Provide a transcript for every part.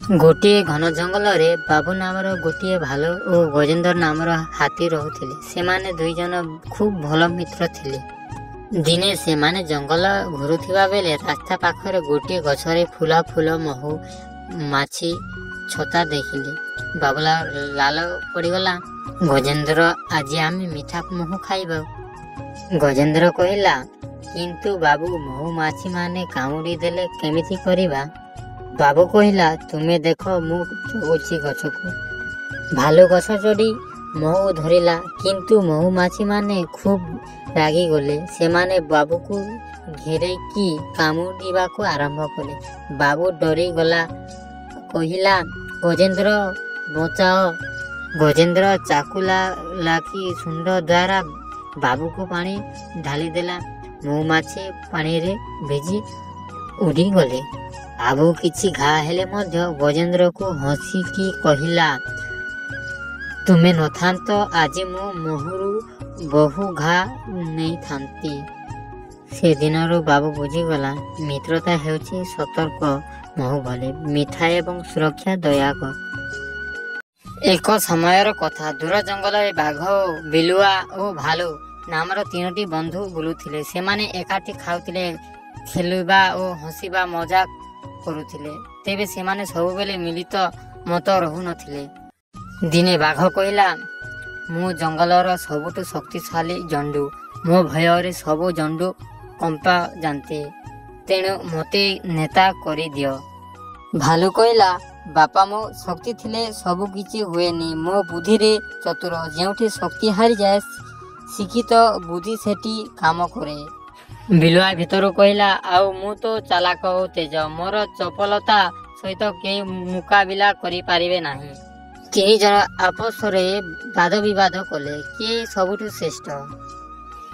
ଗୋଟିଏ ଘନ ଜଙ୍ଗଲରେ ବାବୁ ନାମର ଗୋଟିଏ ଭାଲୁ ଓ ଗଜେନ୍ଦ୍ର ନାମର ହାତୀ ରହୁଥିଲେ। ସେମାନେ ଦୁଇଜଣ ଖୁବ୍ ଭଲ ମିତ୍ର ଥିଲେ। ଦିନେ ସେମାନେ ଜଙ୍ଗଲ ଘୁରୁଥିବା ବେଳେ ରାସ୍ତା ପାଖରେ ଗୋଟିଏ ଗଛରେ ଫୁଲ ମହୁ ମାଛି ଛତା ଦେଖିଲେ। ବାବୁଲା ଲାଲ ପଡ଼ିଗଲା। ଗଜେନ୍ଦ୍ର, ଆଜି ଆମେ ମିଠା ମହୁ ଖାଇବା। ଗଜେନ୍ଦ୍ର କହିଲା, କିନ୍ତୁ ବାବୁ, ମହୁମାଛି ମାନେ କାମୁଡ଼ି ଦେଲେ କେମିତି କରିବା? ବାବୁ କହିଲା, ତୁମେ ଦେଖ, ମୁଁ ଜଗୁଛି ଗଛକୁ। ଭାଲୁ ଗଛ ଚଢ଼ି ମହୁ ଧରିଲା, କିନ୍ତୁ ମହୁମାଛି ମାନେ ଖୁବ୍ ରାଗିଗଲେ। ସେମାନେ ବାବୁକୁ ଘେରେଇକି କାମୁଡ଼ିବାକୁ ଆରମ୍ଭ କଲେ। ବାବୁ ଡରିଗଲା, କହିଲା, ଗଜେନ୍ଦ୍ର ବଞ୍ଚାଅ। ଗଜେନ୍ଦ୍ର ଚାକୁ ଲାଖି ଶୁଣ୍ଢ ଦ୍ୱାରା ବାବୁକୁ ପାଣି ଢାଳିଦେଲା। ମହୁମାଛି ପାଣିରେ ଭିଜି ଉଡ଼ିଗଲେ। ବାବୁ କିଛି ଘା ହେଲେ ମଧ୍ୟ ଗଜେନ୍ଦ୍ରକୁ ହସିକି କହିଲା, ତୁମେ ନଥାନ୍ତ ଆଜି ମୁଁ ମହୁରୁ ବହୁ ଘା ନେଇଥାନ୍ତି। ସେଦିନରୁ ବାବୁ ବୁଝିଗଲା, ମିତ୍ରତା ହେଉଛି ସତର୍କ ମହୁ ଭଳି ମିଠା ଏବଂ ସୁରକ୍ଷା ଦୟାକ। ଏକ ସମୟର କଥା। ଦୂର ଜଙ୍ଗଲରେ ବାଘ, ବିଲୁଆ ଓ ଭାଲୁ ନାମର ତିନୋଟି ବନ୍ଧୁ ବୁଲୁଥିଲେ। ସେମାନେ ଏକାଠି ଖାଉଥିଲେ, ଖେଳିବା ଓ ହସିବା ମଜାକ କରୁଥିଲେ। ତେବେ ସେମାନେ ସବୁବେଳେ ମିଳିତ ମତ ରହୁନଥିଲେ। ଦିନେ ବାଘ କହିଲା, ମୁଁ ଜଙ୍ଗଲର ସବୁଠୁ ଶକ୍ତିଶାଳୀ ଜନ୍ତୁ। ମୋ ଭୟରେ ସବୁ ଜନ୍ତୁ କମ୍ପା ଯାଆନ୍ତି। ତେଣୁ ମୋତେ ନେତା କରିଦିଅ। ଭାଲୁ କହିଲା, ବାପା, ମୋ ଶକ୍ତି ଥିଲେ ସବୁ କିଛି ହୁଏନି। ମୋ ବୁଦ୍ଧିରେ ଚତୁର। ଯେଉଁଠି ଶକ୍ତି ହାରିଯାଏ, ଶିକ୍ଷିତ ବୁଦ୍ଧି ସେଠି କାମ କରେ। ବିଲୁଆ ଭିତରୁ କହିଲା, ଆଉ ମୁଁ ତ ଚାଲାକ ଓ ତେଜ। ମୋର ଚପଲତା ସହିତ କେହି ମୁକାବିଲା କରିପାରିବେ ନାହିଁ। ତିନି ଜଣ ଆପସରେ ବାଦବିବାଦ କଲେ, କିଏ ସବୁଠୁ ଶ୍ରେଷ୍ଠ।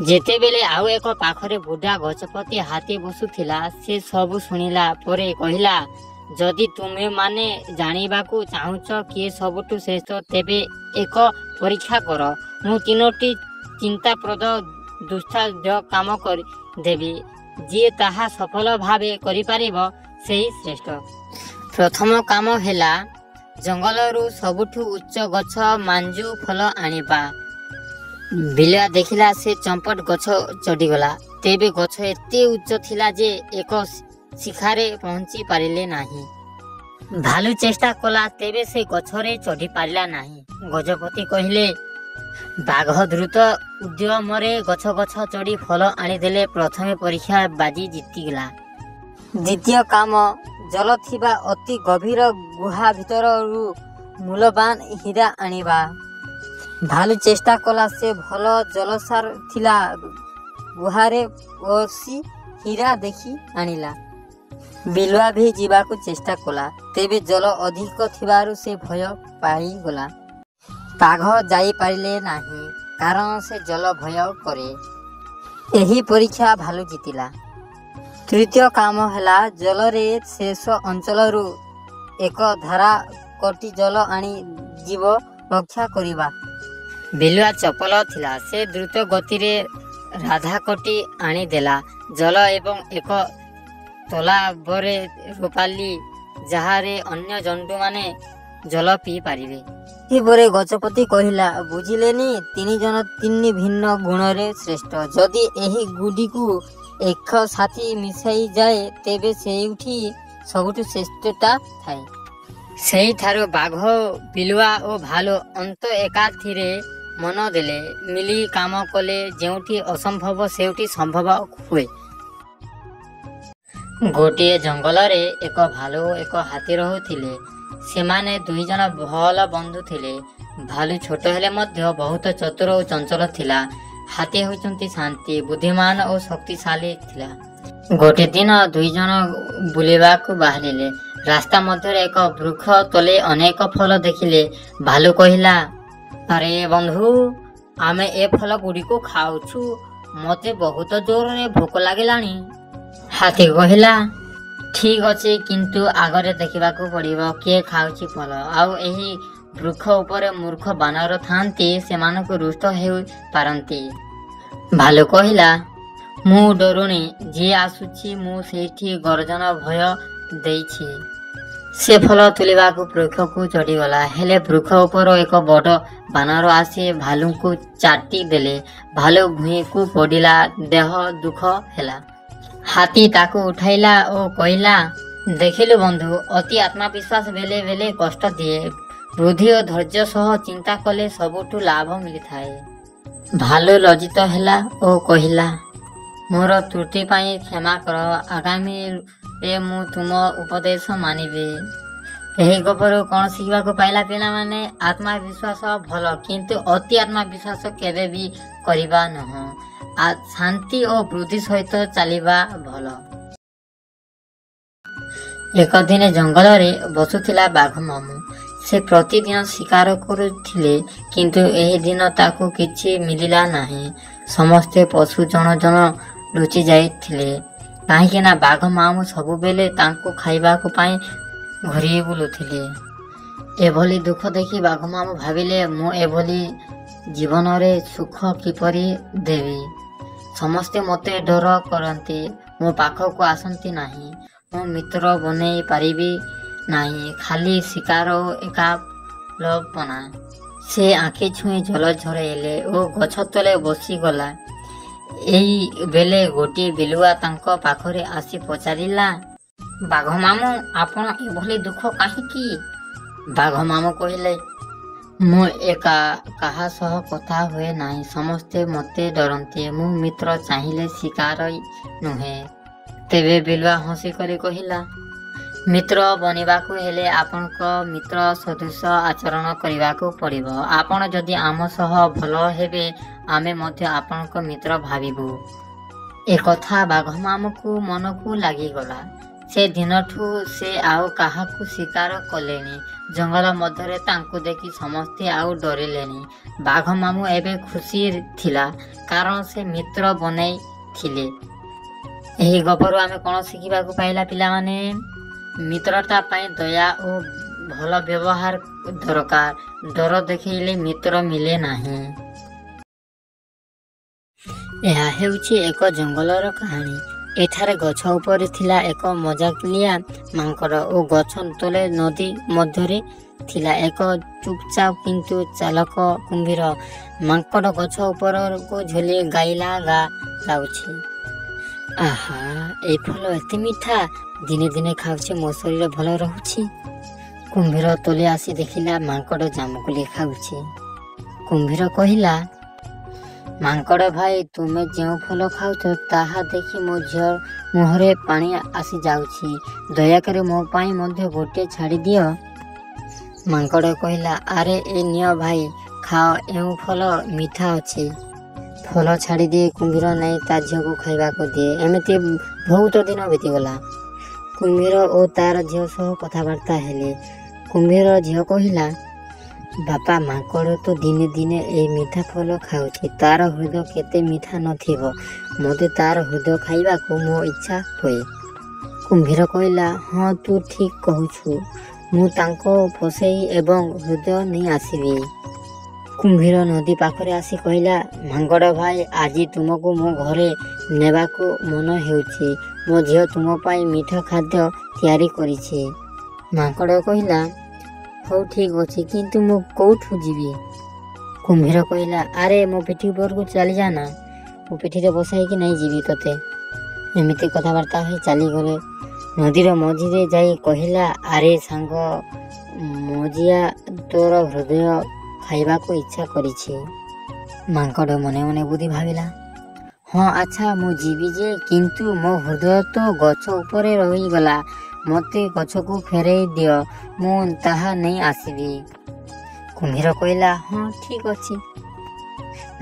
ଯେତେବେଳେ ଆଉ ଏକ ପାଖରେ ବୁଢ଼ା ଗଜପତି ହାତୀ ବସୁଥିଲା, ସେ ସବୁ ଶୁଣିଲା ପରେ କହିଲା, ଯଦି ତୁମେମାନେ ଜାଣିବାକୁ ଚାହୁଁଛ କିଏ ସବୁଠୁ ଶ୍ରେଷ୍ଠ, ତେବେ ଏକ ପରୀକ୍ଷା କର। ମୁଁ ତିନୋଟି ଚିନ୍ତାପ୍ରଦ ଦୁଃସାଧ୍ୟ କାମ ଦେବି। ଯିଏ ତାହା ସଫଳ ଭାବେ କରିପାରିବ, ସେହି ଶ୍ରେଷ୍ଠ। ପ୍ରଥମ କାମ ହେଲା ଜଙ୍ଗଲରୁ ସବୁଠୁ ଉଚ୍ଚ ଗଛ ମାଞ୍ଜୁ ଫଳ ଆଣିବା। ବିଲୁଆ ଦେଖିଲା, ସେ ଚମ୍ପଟ ଗଛ ଚଢ଼ିଗଲା। ତେବେ ଗଛ ଏତେ ଉଚ୍ଚ ଥିଲା ଯେ ଏକ ଶିଖାରେ ପହଞ୍ଚି ପାରିଲେ ନାହିଁ। ଭାଲୁ ଚେଷ୍ଟା କଲା, ତେବେ ସେ ଗଛରେ ଚଢ଼ି ପାରିଲା ନାହିଁ। ଗଜପତି କହିଲେ, ବାଘ ଦ୍ରୁତ ଉଦ୍ୟମରେ ଗଛ ଚଢ଼ି ଫଳ ଆଣିଦେଲେ। ପ୍ରଥମେ ପରୀକ୍ଷା ବାଜି ଜିତିଗଲା। ଦ୍ୱିତୀୟ କାମ, ଜଳ ଥିବା ଅତି ଗଭୀର ଗୁହା ଭିତରରୁ ମୂଲ୍ୟବାନ ହୀରା ଆଣିବା। ଭାଲୁ ଚେଷ୍ଟା କଲା, ସେ ଭଲ ଜଳସାର ଥିଲା ଗୁହାରେ ପଶି ହୀରା ଦେଖି ଆଣିଲା। ବିଲୁଆ ବି ଯିବାକୁ ଚେଷ୍ଟା କଲା, ତେବେ ଜଳ ଅଧିକ ଥିବାରୁ ସେ ଭୟ ପାଇଗଲା। ବାଘ ଯାଇପାରିଲେ ନାହିଁ, କାରଣ ସେ ଜଳ ଭୟ କରେ। ଏହି ପରୀକ୍ଷା ଭାଲୁ ଜିତିଲା। ତୃତୀୟ କାମ ହେଲା ଜଳରେ ଶେଷ ଅଞ୍ଚଳରୁ ଏକ ଧାରା କଟି ଜଳ ଆଣି ଜୀବ ରକ୍ଷା କରିବା। ବିଲୁଆ ଚପଲ ଥିଲା। ସେ ଦ୍ରୁତ ଗତିରେ ରାଧାକଟି ଆଣିଦେଲା। ଜଳ ଏବଂ ଏକ ତଲାବରେ ରୂପାଲି, ଯାହାରେ ଅନ୍ୟ ଜନ୍ତୁମାନେ ଜଳ ପିଇପାରିବେ। ଏହିପରେ ଗଜପତି କହିଲା, ବୁଝିଲେନି, ତିନି ଜଣ ତିନି ଭିନ୍ନ ଗୁଣରେ ଶ୍ରେଷ୍ଠ। ଯଦି ଏହି ଗୁଡ଼ିକୁ ଏକ ସାଥୀ ମିଶାଇଯାଏ, ତେବେ ସେଇଠି ସବୁଠୁ ଶ୍ରେଷ୍ଠତା ଥାଏ। ସେହିଠାରୁ ବାଘ, ବିଲୁଆ ଓ ଭାଲୁ ଅନ୍ତ ଏକାଥିରେ ମନ ଦେଲେ, ମିଳି କାମ କଲେ। ଯେଉଁଠି ଅସମ୍ଭବ ସେଇଠି ସମ୍ଭବ ହୁଏ। ଗୋଟିଏ ଜଙ୍ଗଲରେ ଏକ ଭାଲୁ ଓ ଏକ ହାତୀ ରହୁଥିଲେ। ସେମାନେ ଦୁଇଜଣ ଭଲ ବନ୍ଧୁ ଥିଲେ। ଭାଲୁ ଛୋଟ ହେଲେ ମଧ୍ୟ ବହୁତ ଚତୁର ଓ ଚଞ୍ଚଳ ଥିଲା। ହାତୀ ହେଉଛନ୍ତି ଶାନ୍ତି, ବୁଦ୍ଧିମାନ ଓ ଶକ୍ତିଶାଳୀ ଥିଲା। ଗୋଟିଏ ଦିନ ଦୁଇଜଣ ବୁଲିବାକୁ ବାହାରିଲେ। ରାସ୍ତା ମଧ୍ୟରେ ଏକ ବୃକ୍ଷ ତଳେ ଅନେକ ଫଳ ଦେଖିଲେ। ଭାଲୁ କହିଲା, ଆରେ ବନ୍ଧୁ, ଆମେ ଏ ଫଳ ଗୁଡ଼ିକୁ ଖାଉଛୁ। ମୋତେ ବହୁତ ଜୋରରେ ଭୋକ ଲାଗିଲାଣି। ହାତୀ କହିଲା, ଠିକ୍ ଅଛି, କିନ୍ତୁ ଆଗରେ ଦେଖିବାକୁ ପଡ଼ିବ କିଏ ଖାଉଛି ଫଳ। ଆଉ ଏହି ବୃକ୍ଷ ଉପରେ ମୂର୍ଖ ବାନର ଥାନ୍ତି, ସେମାନଙ୍କୁ ରୁଷ୍ଟ ହୋଇପାରନ୍ତି। ଭାଲୁ କହିଲା, ମୁଁ ଡରୁଣି, ଯିଏ ଆସୁଛି ମୁଁ ସେଇଠି ଗର୍ଜନ ଭୟ ଦେଇଛି। ସେ ଫଳ ତୁଳିବାକୁ ବୃକ୍ଷକୁ ଚଢ଼ିଗଲା। ହେଲେ ବୃକ୍ଷ ଉପର ଏକ ବଡ଼ ବାନର ଆସି ଭାଲୁଙ୍କୁ ଚାଟି ଦେଲେ। ଭାଲୁ ଭୂଇଁକୁ ପଡ଼ିଲା, ଦେହ ଦୁଃଖ ହେଲା। ହାତୀ ତାକୁ ଉଠାଇଲା ଓ କହିଲା, ଦେଖିଲୁ ବନ୍ଧୁ, ଅତି ଆତ୍ମବିଶ୍ୱାସ ବେଲେ ବେଲେ କଷ୍ଟ ଦିଏ। ବୁଦ୍ଧି ଓ ଧୈର୍ଯ୍ୟ ସହ ଚିନ୍ତା କଲେ ସବୁଠୁ ଲାଭ ମିଳିଥାଏ। ଭାଲୁ ଲଜ୍ଜିତ ହେଲା ଓ କହିଲା, ମୋର ତ୍ରୁଟି ପାଇଁ କ୍ଷମା କର। ଆଗାମୀରେ ମୁଁ ତୁମ ଉପଦେଶ ମାନିବି। ଏହି ଗପରୁ କ'ଣ ଶିଖିବାକୁ ପାଇଲା ପିଲାମାନେ? ଆତ୍ମବିଶ୍ୱାସ ଭଲ, କିନ୍ତୁ ଅତି ଆତ୍ମବିଶ୍ୱାସ କେବେ ବି କରିବା ନୁହଁ। ଶାନ୍ତି ଓ ବୃଦ୍ଧି ସହିତ ଚାଲିବା ଭଲ। ଏକ ଦିନ ଜଙ୍ଗଲରେ ବସୁଥିଲା ବାଘ ମାମୁଁ। ସେ ପ୍ରତିଦିନ ଶିକାର କରୁଥିଲେ, କିନ୍ତୁ ଏହି ଦିନ ତାକୁ କିଛି ମିଳିଲା ନାହିଁ। ସମସ୍ତେ ପଶୁ ଜଣ ଜଣ ଲୁଚି ଯାଇଥିଲେ, କାହିଁକିନା ବାଘ ମାମୁଁ ସବୁବେଳେ ତାଙ୍କୁ ଖାଇବାକୁ ପାଇଁ ଘୁରି ବୁଲୁଥିଲେ। ଏଭଳି ଦୁଃଖ ଦେଖି ବାଘ ମାମୁଁ ଭାବିଲେ, ମୁଁ ଏଭଳି ଜୀବନରେ ସୁଖ କିପରି ଦେବି? ସମସ୍ତେ ମୋତେ ଡର କରନ୍ତି, ମୋ ପାଖକୁ ଆସନ୍ତି ନାହିଁ। ମୁଁ ମିତ୍ର ବନେଇ ପାରିବି ନାହିଁ, ଖାଲି ଶିକାର ଓ ଏକାଲପନା। ସେ ଆଖି ଛୁଇଁ ଜଳ ଝରେଇଲେ ଓ ଗଛ ତଳେ ବସିଗଲା। ଏଇ ବେଳେ ଗୋଟିଏ ବିଲୁଆ ତାଙ୍କ ପାଖରେ ଆସି ପଚାରିଲା, ବାଘ ମାମୁଁ, ଆପଣ ଏଭଳି ଦୁଃଖ କାହିଁକି? ବାଘ ମାମୁଁ କହିଲେ, ମୁଁ ଏକା, କାହା ସହ କଥା ହୁଏ ନାହିଁ। ସମସ୍ତେ ମୋତେ ଡରନ୍ତି। ମୁଁ ମିତ୍ର ଚାହିଁଲେ ଶିକାର ନୁହେଁ। ତେବେ ବିଲୁଆ ହସି କରି କହିଲା, ମିତ୍ର ବନିବାକୁ ହେଲେ ଆପଣଙ୍କ ମିତ୍ର ସଦୃଶ ଆଚରଣ କରିବାକୁ ପଡ଼ିବ। ଆପଣ ଯଦି ଆମ ସହ ଭଲ ହେବେ, ଆମେ ମଧ୍ୟ ଆପଣଙ୍କ ମିତ୍ର ଭାବିବୁ। ଏକଥା ବାଘ ମାମୁଁଙ୍କୁ ମନକୁ ଲାଗିଗଲା। ସେ ଦିନଠୁ ସେ ଆଉ କାହାକୁ ଶିକାର କଲେନି। ଜଙ୍ଗଲ ମଧ୍ୟରେ ତାଙ୍କୁ ଦେଖି ସମସ୍ତେ ଆଉ ଡରିଲେନି। ବାଘ ମାମୁଁ ଏବେ ଖୁସି ଥିଲା, କାରଣ ସେ ମିତ୍ର ବନେଇଥିଲେ। ଏହି ଗପରୁ ଆମେ କ'ଣ ଶିଖିବାକୁ ପାଇଲା ପିଲାମାନେ? ମିତ୍ରତା ପାଇଁ ଦୟା ଓ ଭଲ ବ୍ୟବହାର ଦରକାର। ଡର ଦେଖେଇଲେ ମିତ୍ର ମିଳେ ନାହିଁ। ଏହା ହେଉଛି ଏକ ଜଙ୍ଗଲର କାହାଣୀ। ଏଠାରେ ଗଛ ଉପରେ ଥିଲା ଏକ ମଜାକିଆ ମାଙ୍କଡ଼ ଓ ଗଛ ତଳେ ନଦୀ ମଧ୍ୟରେ ଥିଲା ଏକ ଚୁପଚାପ କିନ୍ତୁ ଚାଲାକ କୁମ୍ଭୀର। ମାଙ୍କଡ଼ ଗଛ ଉପରକୁ ଝୁଲି ଗାଇଲା, ଗାଉଛି, ଆହା, ଏଇ ଫଳ ଏତେ ମିଠା, ଦିନେ ଦିନେ ଖାଉଛି ମୋ ଶରୀର ଭଲ ରହୁଛି। କୁମ୍ଭୀର ତଳେ ଆସି ଦେଖିଲା ମାଙ୍କଡ଼ ଜାମୁକୋଳି ଖାଉଛି। କୁମ୍ଭୀର କହିଲା, ମାଙ୍କଡ଼ ଭାଇ, ତୁମେ ଯେଉଁ ଫଳ ଖାଉଛ ତାହା ଦେଖି ମୋ ଝିଅ ମୁହଁରେ ପାଣି ଆସିଯାଉଛି। ଦୟାକରି ମୋ ପାଇଁ ମଧ୍ୟ ଗୋଟିଏ ଛାଡ଼ିଦିଅ। ମାଙ୍କଡ଼ କହିଲା, ଆରେ ଏ ନିଅ ଭାଇ, ଖାଅ, ଏଉଁ ଫଳ ମିଠା ଅଛି। ଫଳ ଛାଡ଼ିଦିଏ କୁମ୍ଭୀର ନେଇ ତା ଝିଅକୁ ଖାଇବାକୁ ଦିଏ। ଏମିତି ବହୁତ ଦିନ ବିତିଗଲା। କୁମ୍ଭୀର ଓ ତାର ଝିଅ ସହ କଥାବାର୍ତ୍ତା ହେଲେ। କୁମ୍ଭୀର ଝିଅ କହିଲା, ବାପା, ମାଙ୍କଡ଼ ତ ଦିନେ ଦିନେ ଏଇ ମିଠା ଫଳ ଖାଉଛି। ତାର ହୃଦୟ କେତେ ମିଠା ନଥିବ। ମୋତେ ତାର ହୃଦୟ ଖାଇବାକୁ ମୋ ଇଚ୍ଛା ହୁଏ। କୁମ୍ଭୀର କହିଲା, ହଁ, ତୁ ଠିକ୍ କହୁଛୁ। ମୁଁ ତାଙ୍କ ପୋଷେଇ ଏବଂ ହୃଦୟ ନେଇ ଆସିବି। କୁମ୍ଭୀର ନଦୀ ପାଖରେ ଆସି କହିଲା, ମାଙ୍କଡ଼ ଭାଇ, ଆଜି ତୁମକୁ ମୋ ଘରେ ନେବାକୁ ମନ ହେଉଛି। ମୋ ଝିଅ ତୁମ ପାଇଁ ମିଠା ଖାଦ୍ୟ ତିଆରି କରିଛି। ମାଙ୍କଡ଼ କହିଲା, ହଉ ଠିକ୍ ଅଛି, କିନ୍ତୁ ମୁଁ କୋଉଠୁ ଯିବି? କୁମ୍ଭୀର କହିଲା, ଆରେ ମୋ ପିଠି ଉପରକୁ ଚାଲିଯା ନା, ମୋ ପିଠିରେ ବସାଇକି ନେଇଯିବି ତୋତେ। ଏମିତି କଥାବାର୍ତ୍ତା ହୋଇ ଚାଲିଗଲେ। ନଦୀର ମଝିରେ ଯାଇ କହିଲା, ଆରେ ସାଙ୍ଗ ମଜିଆ, ତୋର ହୃଦୟ ଖାଇବାକୁ ଇଚ୍ଛା କରିଛି। ମାଙ୍କଡ଼ ମନେ ମନେ ବୁଦ୍ଧି ଭାବିଲା, ହଁ ଆଚ୍ଛା, ମୁଁ ଯିବି ଯେ, କିନ୍ତୁ ମୋ ହୃଦୟ ତ ଗଛ ଉପରେ ରହିଗଲା। ମୋତେ ଗଛକୁ ଫେରାଇ ଦିଅ, ମୁଁ ତାହା ନେଇ ଆସିବି। କୁମ୍ଭୀର କହିଲା, ହଁ ଠିକ୍ ଅଛି।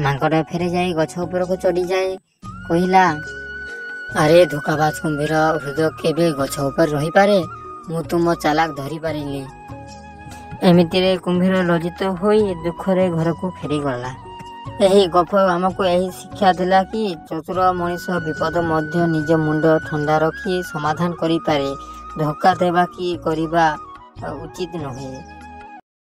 ମାଙ୍କଡ଼ ଫେରି ଯାଇ ଗଛ ଉପରକୁ ଚଢ଼ିଯାଇ କହିଲା, ଆରେ ଧୋକାବାଜ କୁମ୍ଭୀର, ହୃଦୟ କେବେ ଗଛ ଉପରେ ରହିପାରେ? ମୁଁ ତୁମ ଚାଲାକ ଧରିପାରିଲି। ଏମିତିରେ କୁମ୍ଭୀର ଲଜ୍ଜିତ ହୋଇ ଦୁଃଖରେ ଘରକୁ ଫେରିଗଲା। ଏହି ଗପ ଆମକୁ ଏହି ଶିକ୍ଷା ଦେଲା କି ଚତୁର ମଣିଷ ବିପଦ ମଧ୍ୟ ନିଜ ମୁଣ୍ଡ ଥଣ୍ଡା ରଖି ସମାଧାନ କରିପାରେ। ଧୋକା ଦେବା କି କରିବା ଉଚିତ ନୁହେଁ।